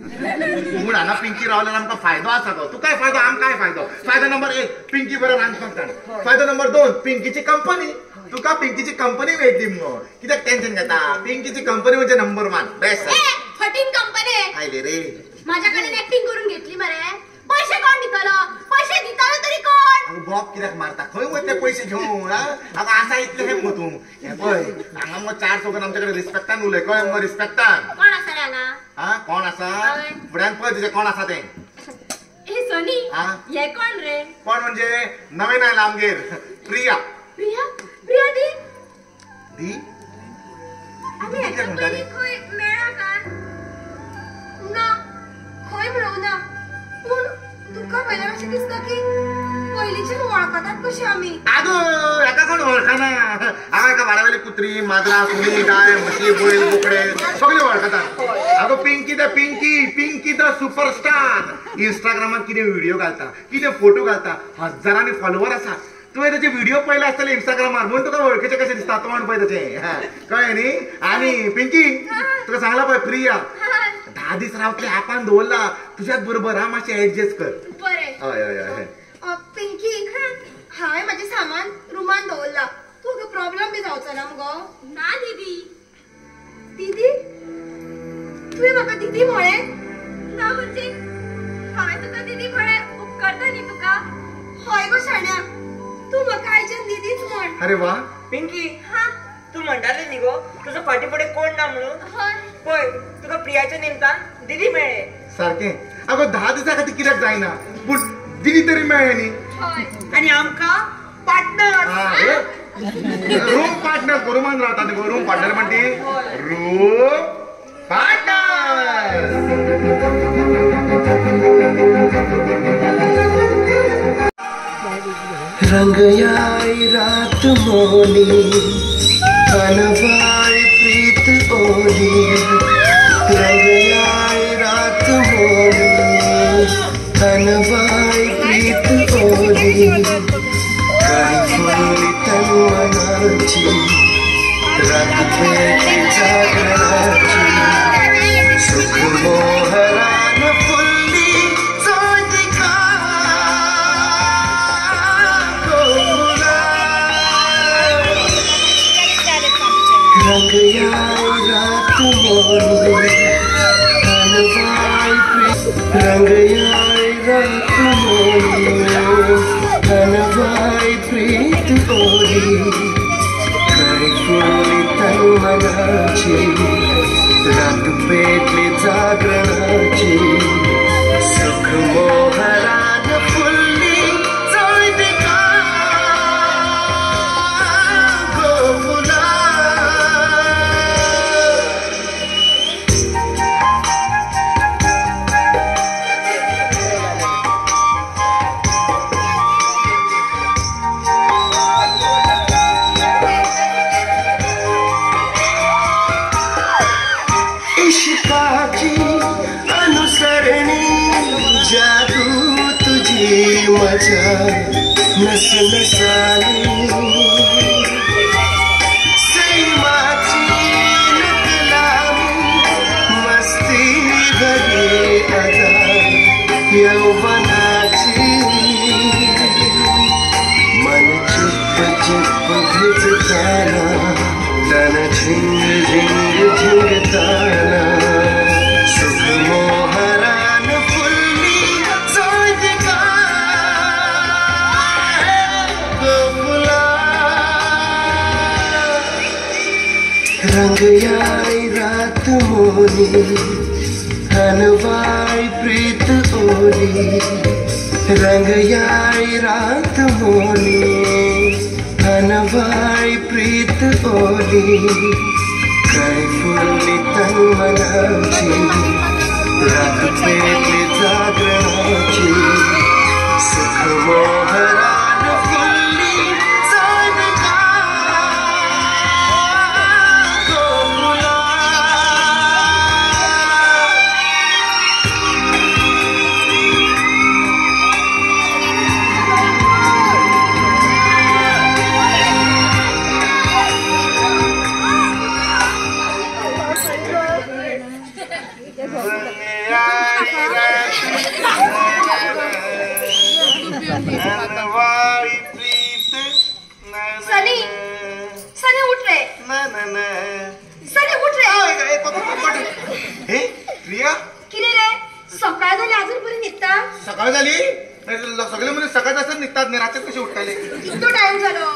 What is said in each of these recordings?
म्हूण हांगा पिंकी रावल्यार आमकां फायदो आसा गो. तू काय फायदो आम काय फायदो. फायदो नंबर 1 पिंकी बरो रांदपाक जाणा. फायदो नंबर 2 पिंकीची कंपनी. तुका पिंकीची कंपनी मेळटली मुगो. कित्याक टेन्शन घेता. पिंकीची कंपनी म्हणजे नंबर 1 बेस्ट. फटींग कंपनी आयले रे. माझ्याकडे ऍक्टिंग करून घेतली मरे. पैसे कोण दितलो. पैसे दितलो तरी कोण. बॉब कित्याक मारता. खंय वयतले पैसे घेवन. हांगा आसा इतले हे मगो तूं. हे पळय हांगा मगो 4 चौकान आमच्याकडे रिस्पेक्टान उलय. कळ्ळें मगो रिस्पेक्टान. कोण आसा रे हांगा. हा कोण आसा. फुड्यान पळय तुजे कोण आसा तें. हे सोनी हे कोण रे. कोण म्हणजे नवीन आयला आमगेर प्रिया. प्रिया प्रिया दी दी आम्ही हेच्या पयलीं खंय मेळ्ळा काय. ना खंय मेळूना. पूण तुका पयल्यार अशें दिसता की पयलींच्यान वळखतात कशी आमी. आगो हेका कोण वळखना. हांगा एका वाड्यावयली कुत्री माजरां सुणी गाय म्हशी बैल बोकडे सगळे वळखतात. आगो पिंकी द सुपरस्टार. इंस्टाग्रामार कितें व्हिडिओ घालता कितें फोटो घालता. हजारांनी फॉलोवर आसा. तुवें तेचे व्हिडिओ पळयले आसतले इंस्टाग्रामार म्हणून तुका वळखीचे कशें दिसता तोंड पळय तेचें. कळ्ळें न्ही. आनी पिंकी तुका सांगला पळय प्रिया 10 दीस रावतले आपान दवरला तुज्याच बरोबर. मातशें एडजस्ट कर. बरें. हय हय हय. पिंकी हांवें म्हाजें सामान रुमान दवरला. तुका प्रॉब्लेम बी जावचो ना मुगो. ना दीदी. दीदी तुवें म्हाका दीदी म्हळें. ना म्हणजे हांवें तुका दीदी म्हळें उपकारता न्ही तुका. हय गो शाण्या तू म्हाका आयच्यान दीदीच म्हण. अरे वा. पिंकी तू म्हणटाली न्ही गो तुजो फाटी फुडें कोण ना म्हणून. पळय तुका प्रियाच्या निमतान दीदी मेळ्ळे. सारकें. अगो 10 दिसां खातीर कित्याक जायना पूण दीदी तरी मेळ्ळें न्ही. आनी आमकां पार्टनर. रूम पार्टनर रुमान रावता न्ही गो. रूम पार्टनर म्हणटी रूम पार्टनर. रंग आई रात मोनी अनवाई प्रीत ओली. रंग आई रात मोनी अनवाई प्रीत ओली. काही फुलली तन मनाची रात पेटली जागरणाची. सुख मोहरान फुलली जोतिका गोकुला. रंग याय रात मोनी अनवाई प्रीत. रंग याय रात मोनी अनवाई प्रीत ओली. काही फुलली तन मनाची रात पेटली जागरणाची. सुख मोहरान फुलली जोतिका गोकुला. इश्काची अनुसरणी जादू तुझी मजा नस नसाली. सैमाची नकलामी मस्ती भरी अदा यौवनाची. मन चिप चिप भिजताना तन झिंग झिंग झिंगताना. सुख मोहरान फुलली जोतिका गोकुला. रंग याय रात मोनी अनवाई प्रीत ओली. रंग याय रात मोनी अनवाई प्रीत ओली. काही फुलली तन मनाची रात पेटली जागरणाची. सुख मोहरान फुलली जोतिका गोकुला. सनी सनी उठ रे सनी उठ रे हे प्रिया किरे रे सकाळ झाली अजून पुरी निघता सकाळ झाली सगळे म्हणजे सकाळ असतात निघतात नाही रात्री कसे उठताले किती टाइम झालो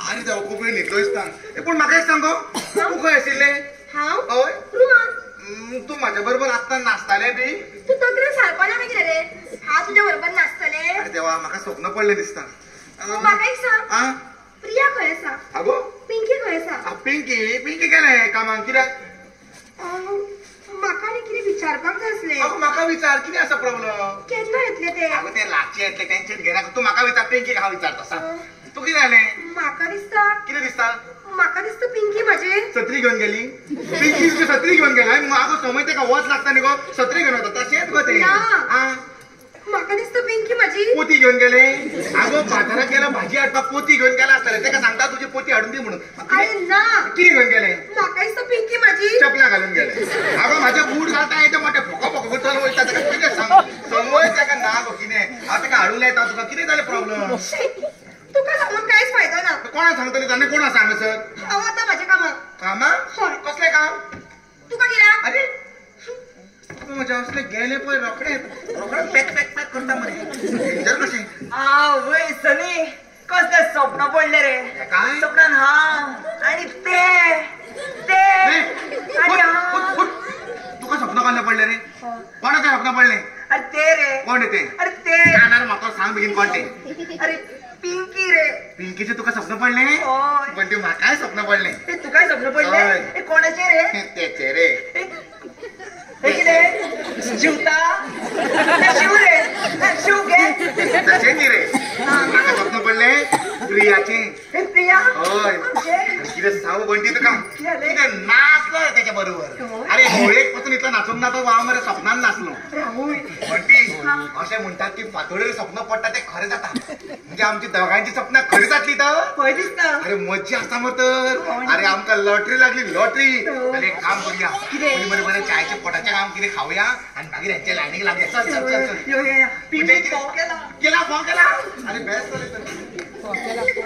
अरे जाऊ खूप वेळ निघलोय पण म्हाका एक सांगो तू खंय आशिल्ले हांव हय रुमान तू माझ्या बरोबर आत्ता नाचताले बी तू तकरे सारपाना मागीर रे हा तुझ्या बरोबर नाचतले अरे देवा म्हाका स्वप्न पडले दिसता म्हाका एक सांग आ प्रिया खंय आसा अगो पिंकी खंय आसा पिंकी गेले कामाक कित्याक म्हाका न्ही कितें विचारपाक जाय आसलें अगो म्हाका विचार कितें आसा प्रॉब्लम केन्ना येतले ते अगो ते लागचे येतले टेन्शन घेना तू म्हाका विचार पिंकीक हांव विचारता सांग तू कितें जालें म्हाका दिसता कितें दिसता म्हाका दिसता पिंकी म्हाजी सत्री घेऊन गेली पिंकी तुझी सत्री घेऊन गेला अगो समय तेका वच लागता न्ही गो सत्री घेऊन वता तशेंच गो ते म्हाका दिसता पिंकी म्हाजी पोती घेऊन गेले अगो बाजारात गेला भाजी हाडपाक पोती घेऊन गेला आसतले तेका सांगता तुझी पोती हाडून दी म्हणून अरे ना कितें घेऊन गेले म्हाका दिसता पिंकी म्हाजी चपला घालून गेले अगो म्हाजे बूट घालता येते मोठे फोको चल वयता तेका कितें संवय तेका ना गो कितें हांव तेका हाडून लायता तुका कितें जालें प्रॉब्लम तुका सांगून कांयच फायदो ना कोणा सांगतली ताणे कोणा सांग सर हांव आतां म्हाज्या कामाक कामाक हय कसलें काम तुका कित्याक अरे म्हजे असले गेले पळय रोखडे पॅक करता मरे डेंजर कशें वय सनी कसले स्वप्न पडले रे काय स्वप्नान हांव आणि ते आणि हांव तुका स्वप्न कसले पडले रे कोणाचे स्वप्न पडले अरे ते रे कोण ते अरे ते कानार म्हाका सांग बेगीन कोण ते अरे पिंकी रे पिंकीचे तुका स्वप्न पडले होय पण ते म्हाकाय स्वप्न पडले ते तुका स्वप्न पडले होय. हे कोणाचे रे तेचे रे हे किती शिवता शिव रे शिव घे तसे नी रे म्हाका स्वप्न पडले प्रियाचे हे प्रिया होय कितें सांगू बंटी तुका कितें नाचलो त्याच्या बरोबर अरे होळेक पासून इतलो नाचून ना तो हांव मरे स्वप्नान नाचलो बंटी अशें म्हणटात की फातोळेर स्वप्न पडटा ते खरें जाता म्हणजे आमची दोगांची स्वप्न खरी जातली तर खंय दिसता अरे मज्जा आसा मग तर अरे आमकां लॉटरी लागली लॉटरी आणि एक काम करूया कितें? बरे चायचे पोटाचे काम कितें खाऊया आणि मागीर यांच्या लायनीक लागया चल चल चल चल यो यो पिंकी कितें? फोन केला केला फोन केला अरे बेस्ट तर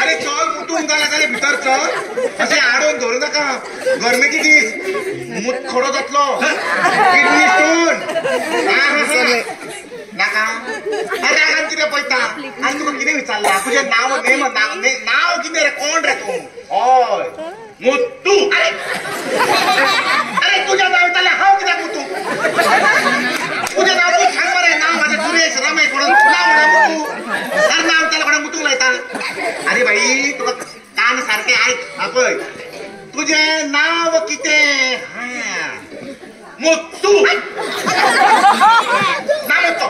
अरे चल कुठून गेला भितर चल असे आडून धरू नका गरमेची दीस मूत खडो जातलो किडनी स्टोन नाका अरे आगान कितें पळयता आनी तुका कितें विचारला तुजें नांव नेम नांव कितें रे कोण रे तूं हय मुत्तू अरे तुजें नांव विचारलें हांव कित्याक मुत्तू तुजें नांव तूं सांग मरे नांव म्हाजें सुरेश रमेश म्हणून नांव म्हणा मुत्तू अरे नांव विचारलें कोणा मुतूंक लायता अरे भाई तुका कान सारखे ऐक आपय तुझे नाव किती मुत्तू ना मुत्तो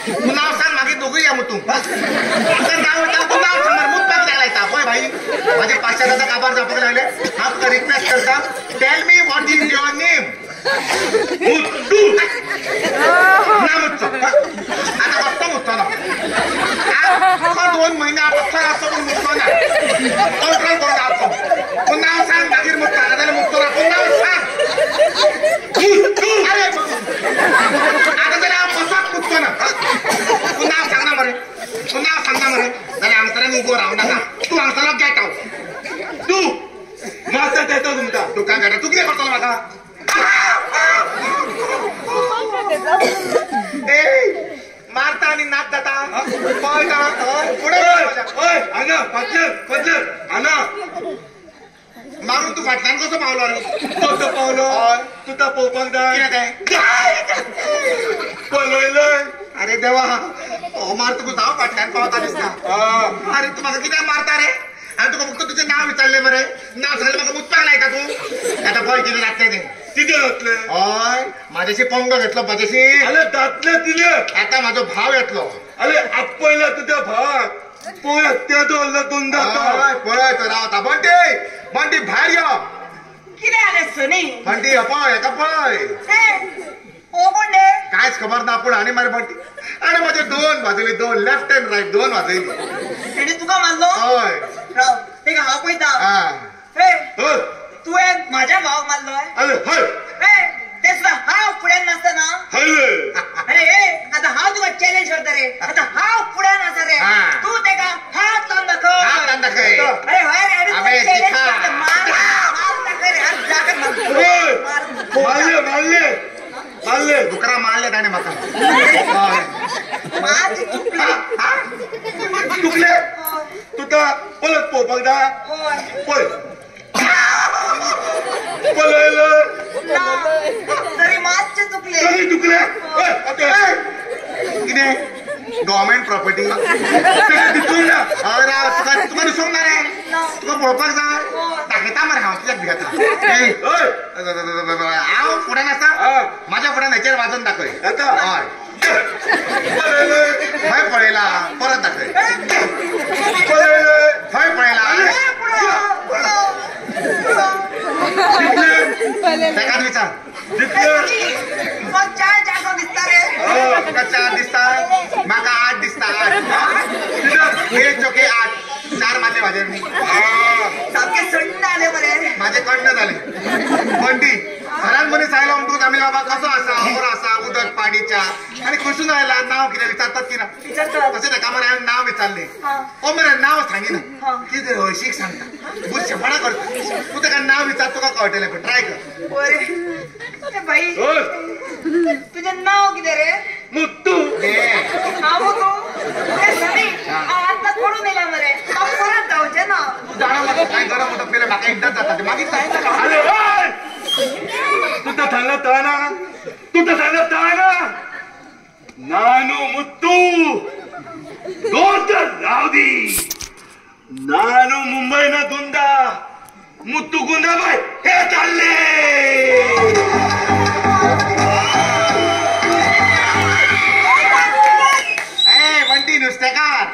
तू नाव सांग मागे दोघं या मुत्तू नाव तू नाव सांग मुत पाक द्यायला आपय भाई माझे 500 काबार जापक लागले हा तुका रिक्वेस्ट करता tell me what is your name Muthu ना मुत्तो आता बसतो मुत्तो ना 2 महिने आता असतो पण मुत्तो ना कंट्रोल करून असतो तू नाव सांग मागीर मुत्तो आता मुत्तो ना तू नाव सांग अरे आता त्याला बसत मुत्तो ना तू नाव सांग ना मरे तू नाव सांग ना मरे त्याला अंतराने उभं राहू नका तू अंतराला गेट आउट तू मास्तर देतो तुमचा तू काय करता तू किती करतो माझा मारता आणि नाच जाता पुढे मारून तू फाटल्यान कसं पावलो रे कसं पावलो तू तर पोपाक जाय पळयलंय अरे देवा मार तुका जाव फाटल्यान पावता दिसता अरे तू म्हाका कित्याक मारता रे आणि तुका फक्त तुझे नाव विचारले मरे नाव सांगले म्हाका मुतपाक लायता तू आता पळय कितें जातलें तें किती जातले हय माझ्याशी पंग घेतलो माझ्याशी अरे जातले तिले आता माझो भाव येतलो अरे आपयला तुझ्या भावाक पळय ते दोन दोनदा पळय तर रावता बंटी बंटी भायर यो किती आले सनी बंटी पळय एका पळय ओ कोंडे कायच खबर ना पूण आनी मारे बंटी आणि माझे 2 वाजयली 2 लेफ्ट अँड राईट 2 वाजयली तेणी तुका मारलो हय राव तेका हांव पळयता हे तुवें म्हाज्या भावाक मारलोय अरे हय हे ते सुद्धा हांव फुड्यान नासतना अरे हे आता हांव तुका चॅलेंज करता रे आता हांव फुड्यान आसा रे तू तेका हात लावन दाखय अरे हय रे अबे चॅलेंज शिखा. करता मार दाखय रे हात दाखय मारले दुकरा मारले त्याने माका चुकले तू तर पळत पोवपाक जाय पळय पळयलं तरी मातशे चुकले तरी चुकले कितें गव्हर्मेंट प्रॉपर्टी दितून ना तुका दिसूंक ना रे तुका पळोवपाक जाय दाखयता मरे हांव कित्याक भियेता हांव फुड्यान आसा माझ्या फुड्यान हेचेर वाजोवन दाखय हय खंय पळयला परत दाखय खंय पळयला तेका विचार तुका 4 दिसता म्हाका 8 दिसता 8 एक चोके 8 4 मारले म्हाजेर सामके सण्ण आले मरे माझे कण्ण झाले बंटी घरान मनीस आयलो म्हणटूच आमी बाबा कसो आसा बरो आसा उदक पाणीच्या आणि खसून आयला नाव कितें विचारतात की ना तशें ताका मरे हांवें नाव विचारलें ओ मरे नाव सांगिना कितें हळशीक सांगता बुरशेपणा करता तू ताका नाव विचार तुका कळटलें पण ट्राय कर बरे बाई तुझें नाव कितें रे मुत्तू हांव तू ते सनी हांव आतां पडून येयला मरे हांव परत जावचें ना तू जाणा म्हाका काय गरम उदक पिलें म्हाका इंटच जाता ते मागीर सांगता तू तर सांगत ना नानू मुत्तू दोतर रावदी नानू मुंबई ना गुंदा मुत्तू गुंदा बाय हे चालले बंटी नुस्तेकार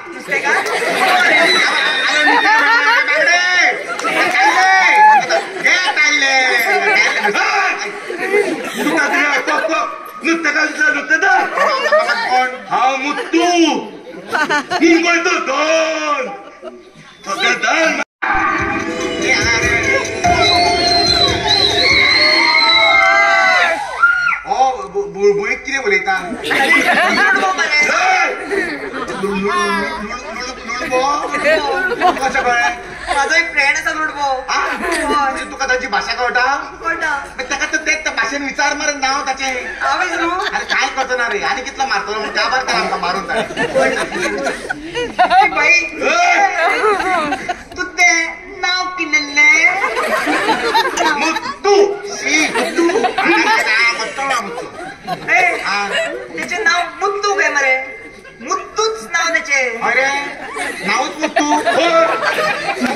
हा मुत्तू मुंबईचो दोन बुळबुळीत कितें उलयता कशें कळ्ळें माझो एक फ्रेंड आसा लुडबो तुका ताची भाशा कळटा कळटा ताका तर तेच भाशेन विचार मरे नांव ताचें हांव विसरू अरे काय करतना रे आनी कितलो मारतलो म्हण काबार तर आमकां मारून जाय बाई तू तें नाव किल्लें मुत्तू शी मुत्तू तेचें नाव मुत्तू काय मरे मुत्तूच नाव तेचें अरे नावच मुत्तू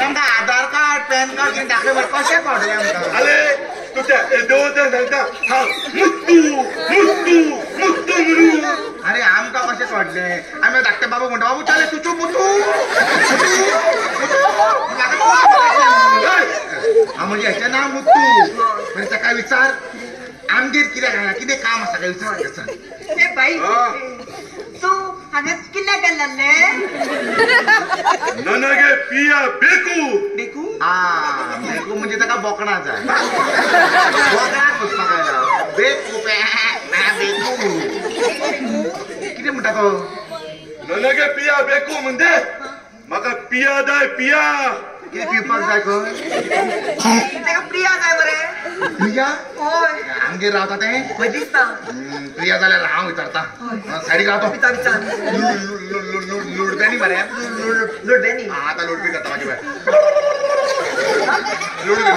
आमकां आधार कार्ड आमकां कितें दाखय बरं कशें कळटलें आमकां अरे तुझ्या दोन सांगता हा मुत्तू मुत्तू मुत्तू म्हणून अरे आमकां कशें कळटलें आमी धाकटे बाबा म्हणटा बाबू चाले तूं चूप तूं हांव म्हणजे हेचें नांव मुत्तू म्हणजे ताका विचार आमगेर कितें घाला कितें काम आसा काय विचार ए बाई तू हांगा किल्ल्या गेल्ले ನನಗೆ पिया ಬೇಕು देखू बेकू म्हणजे ताका बोकणा जाय बोकणाक वचपाक आयला बेकू बेकू कितें म्हणटा तो ನನಗೆ पिया ಬೇಕು म्हणजे म्हाका पिया जाय पिया कितें पिवपाक जाय खंय तेका प्रिया जाय मरे प्रिया होय आमगेर रावता तें खंय दिसता प्रिया जाल्यार हांव विचारता सायडीक रावतो विचार विचार लुडब्यांनी मरे लुडबेनी आतां लुडबी जाता म्हाजे लुडबी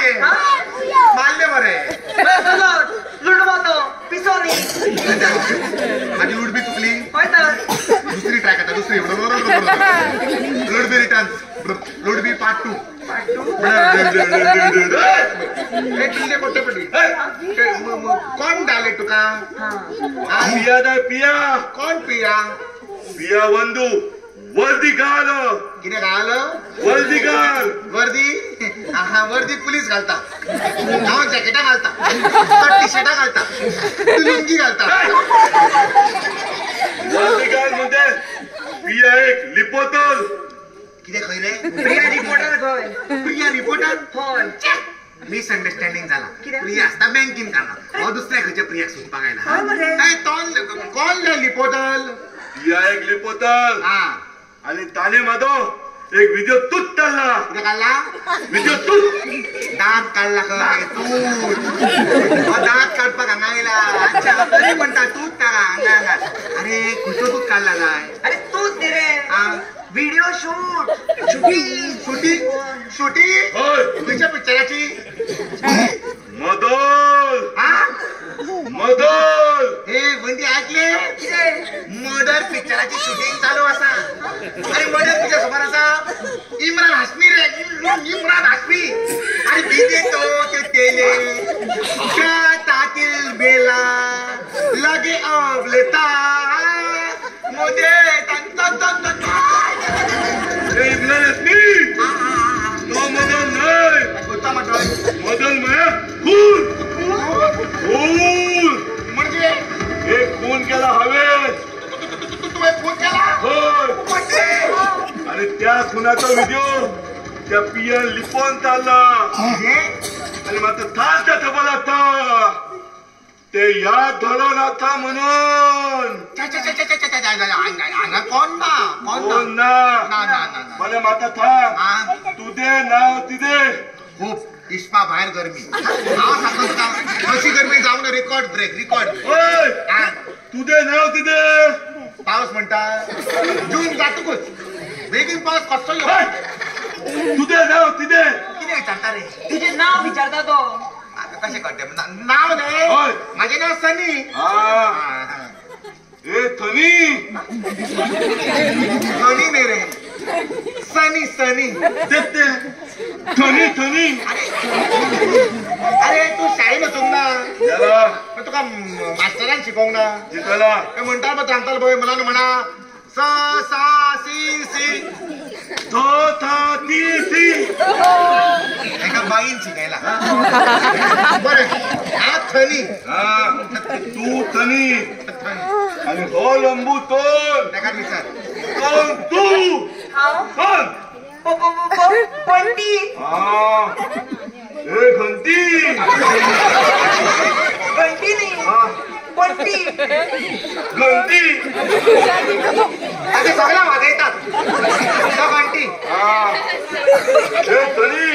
मारले मरे लुडबो पिसोनी माझी लुडबी चुकली होय तर दुसरी ट्रॅक आता दुसरी लुडबी रिटर्न लुडबी पार्ट 2 कोण डाले तुका पिया जाय पिया कोण पिया पिया ಒಂದು वर्दी घाल कितें घाल वर्दी घाल वर्दी वर्दी पुलीस घालता हांव जॅकेटां घालता टी शर्टां घालता लुंगी घालता वर्दी घाल म्हणजे पिया एक लिपोतल कितें खंय रे प्रिया रिपोर्टर खंय प्रिया रिपोर्टर होय मिसअंडरस्टँडिंग झाला कित्याक? प्रिया असता बँकीन कामाक हो दुसऱ्या खंयच्या प्रियाक सोदपाक होय आयला मरे काय कोण लिपोटल पिया एक लिपोतल हा आणि ताने माधो एक व्हिडिओ तूच चालला कितें काढला व्हिडिओ तूच दांत काढला खंय तूत दांत काडपाक हांगा आयला अच्छा तरी म्हणटा तूच ताका हांगा अरे खंयचो तूत काडला जाय अरे तूच न्ही रे हा व्हिडिओ शूट शूटिंग शूटिंग होय खंयच्या पिक्चराची मदल हा मदल हे वंडी ऐकले कितें मर्डर पिक्चराची शूटिंग चालू असा अरे मर्डर पिक्चर खबर असा इम्रान हाशमी रे इम्रान हाशमी अरे बीजे तो तेले क्या ताकिल बेला लगे अब लेता मुझे तन तन तन तन हे इम्रान हाशमी तो मदल नाही कोणता म्हटलं मदल माया खून खून म्हणजे एक खून केला हवेत तुम्ही फोन केला होय म्हणजे आणि त्या खुनाचा व्हिडिओ त्या पिया लिपोन चालला आणि मात्र थालच्या ठबल आता ते याद धरून आता म्हणून हांगा कोण ना कोण ना ना ना ना मला माता था तुझे नाव तिथे खूप इस्पा बाहेर गरमी हांव सांगतो तुका अशी गरमी जाऊन रिकॉर्ड ब्रेक होय तुझे नाव तिथे पाऊस म्हणटा जून जातकूच बेगीन पाऊस कसो होय. तुझे नाव तिथे कितें विचारता रे तुझे नाव विचारता तो आता कशें कळटा नाव न्ही होय. म्हाजें नाव सनी हा ए थनी सनी न्ही रे सनी सनी ते थनी थनी अरे तू शाळेन वचूंक ना याला पण तुका मास्टरान शिकोवंक ना जितला ते म्हणटा पळय सांगतालो पळय मला म्हणा स सा सी सी थो था ती सी एका बाईन शिकयला बरें हा थनी हा तू थनी आणि हो लंबू तोन ताका विचार तोन तू हांव कोण पंटी हा ए घंटी घंटी न्ही हा पंटी घंटी आता सगळ्या वाजयतात तो घंटी हा ए थनी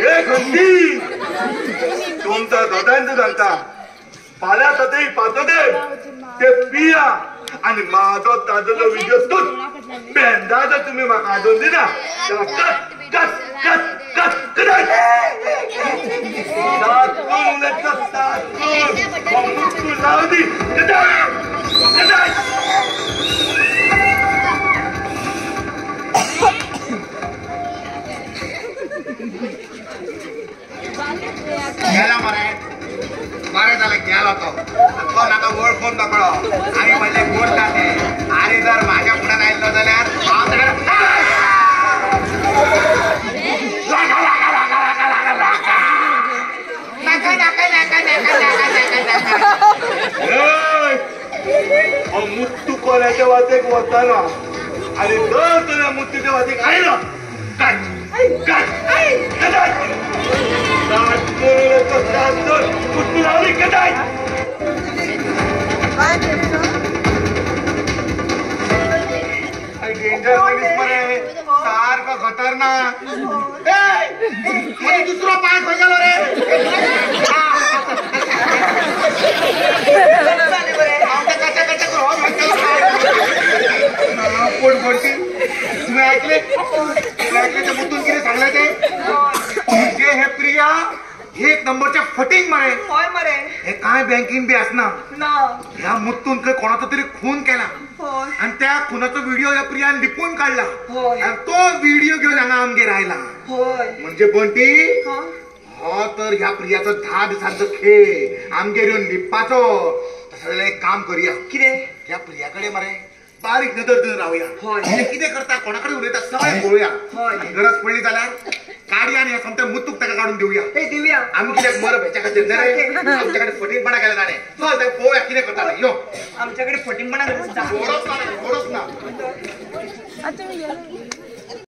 ए घंटी तुमचा दोघांचं सांगता फाल्यां तातय पातोदे ते पिया आणि माझो ताजो व्हिडिओ तूच बेंदा जर तुम्ही म्हाका आदोन दिना जाल्यार cut cut cut cut cut तातून उलयता तातून मुट्टू लावदी गेला मरे बरें जालें गेलो तो नाका वळखून नकळो आनी म्हणलें बोलता ते आनी जर म्हाज्या फुड्यान आयल्लो जाल्यार हांव मुत्तू कोणाच्या वाटेक वताना आनी दर तुझ्या मुत्तूच्या वाटेक आयलो मुत्तू लावली कदाय डेंजर मनीस मरे सारखं खतरनाक दुसरो पाय खंय गेलो रे तुम्ही ऐकले ते मुतून किती सांगले ते हे प्रिया हे एक नंबरच्या फटिंग मरे होय मरे हे काय बँकिंग बी असना ना ह्या मुतून कोणाचा तरी खून केला होय आणि त्या खुनाचा व्हिडिओ या प्रियान लिपून काढला होय आणि तो व्हिडिओ घेऊन हांगा आमगे राहिला होय म्हणजे बंटी हा हो तर ह्या प्रियाचो 10 दिसांचो खेळ आमगे येऊन लिप्पाचो सगळं एक काम करूया किरे ह्या प्रियाकडे मरे बारीक नजर देऊन राहूया होय. ते कितें करता कोणाकडे उलयता सगळें पळोवया होय. गरज पडली जाल्यार काडी आनी हे समजा मुतूक ताका काढून दिवया हे दिव्या आमी कित्याक मरप हेच्या खातीर न्ही रे आमच्या कडेन फटींगपणा केला ताणें चल ते पळोवया कितें करता यो आमच्याकडे फटिंगपणा गरज थोडोच ना